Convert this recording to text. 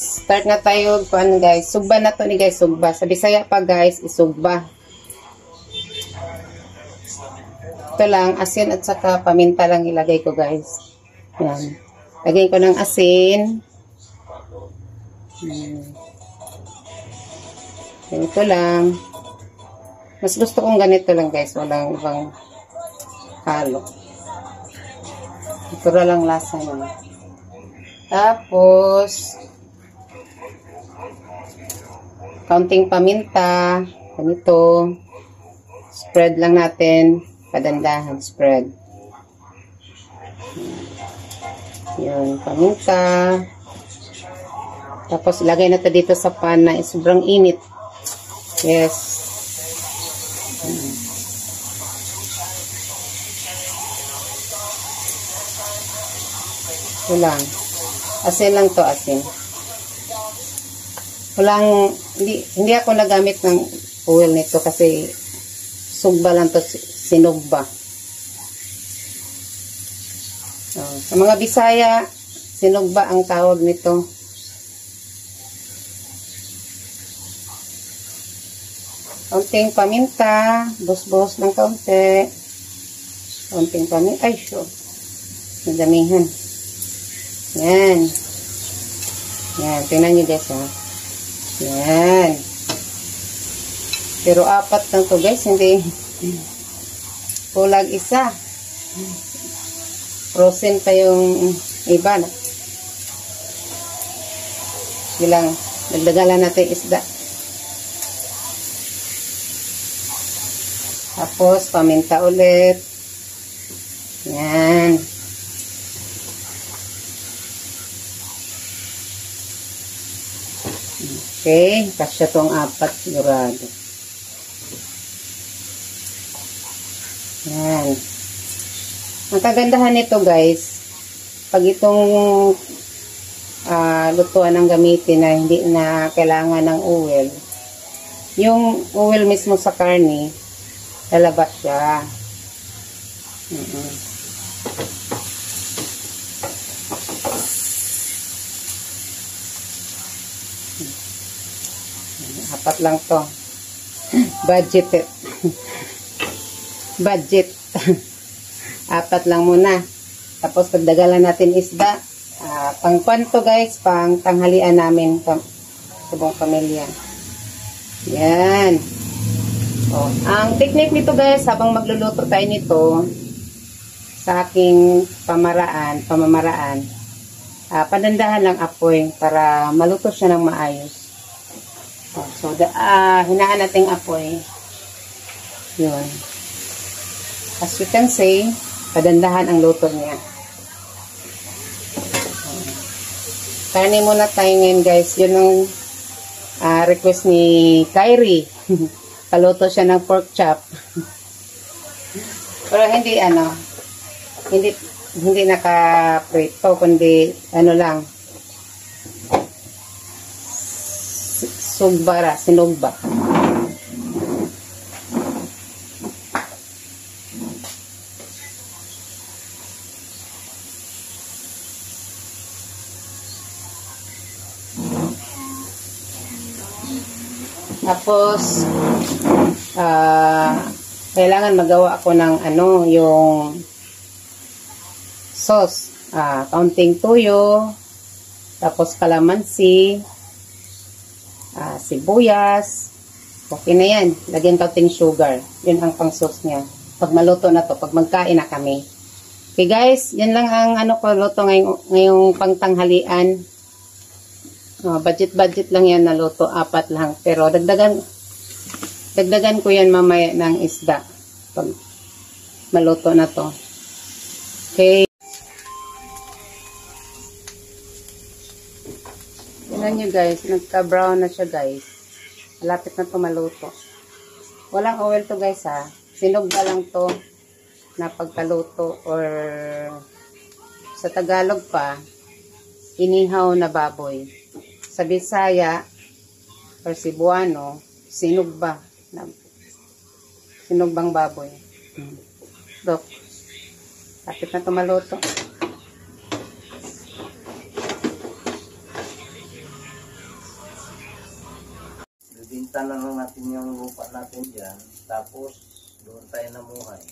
Start na tayo kuan guys. Sugba na to ni guys, sugba. Sa Bisaya pa guys, isugba. Ito lang, asin at saka paminta lang ilagay ko guys. Yan. Lagay ko ng asin. Ganito lang. Mas gusto kong ganito lang guys. Walang ibang halo. Ito lang lasa niya. Tapos kaunting paminta, ganito, spread lang natin, padandahan, spread. Yun, paminta. Tapos, ilagay na ito dito sa pan na sobrang init. Yes. Ito lang. Asin lang to, asin. Hindi ako nagamit ng oil nito kasi sugba lang to, sinugba. Sa mga Bisaya, sinugba ang tawag nito. Kaunting paminta, buhos-buhos ng kaunti. Kaunting paminta, ay sure. Madamihan. Yan. Yan, tingnan nyo guys ha. Yan. Pero apat lang to guys, hindi kulang isa. Frozen pa yung iba na. Bilang nagdagalan natin isda. Tapos paminta ulit. Yan. Okay, kasya tong apat sigurado. Yan. Ang kagandahan nito guys, pag itong lutuan ang gamitin na hindi na kailangan ng oil, yung oil mismo sa karne, lalabas siya. Apat lang to. Budget. Budget. Apat lang muna. Tapos pagdagalan natin isda. Pang kwanto guys, pang tanghalian namin sa buong pamilya. Yan. Ang technique nito guys, habang magluluto tayo nito, sa aking pamamaraan, padandahan lang apoy para maluto siya ng maayos. So, hinaan natin apoy. Yun. As you can see, padandahan ang luto niya. Karne muna tayo ngayon guys. Yun ang request ni Kyrie. Paluto siya ng pork chop. Pero hindi hindi naka-prito, kundi lang. Sinugba. Tapos, kailangan magawa ako ng yung sauce. Kaunting tuyo, tapos kalamansi, sibuyas. Okay na yan. Lagyan kaunting sugar. Yun ang pang sauce niya. Pag maluto na to, pag magkain na kami. Okay guys, yan lang ang ko luto ngayong pangtanghalian. Budget lang yan na luto. Apat lang. Pero dagdagan ko yan mamaya ng isda. Pag maluto na to. Okay. Tingnan nyo guys, nagka-brown na siya guys. Malapit na to maluto. Walang oil to guys ha. Sinugba lang to na pagkaluto or sa Tagalog pa, inihaw na baboy. Sa Bisaya or Cebuano, sinugba. Sinugbang baboy. Dok. Lapit na to maluto. ibenta na lang natin yung lupa natin dyan, tapos doon tayo namuhay.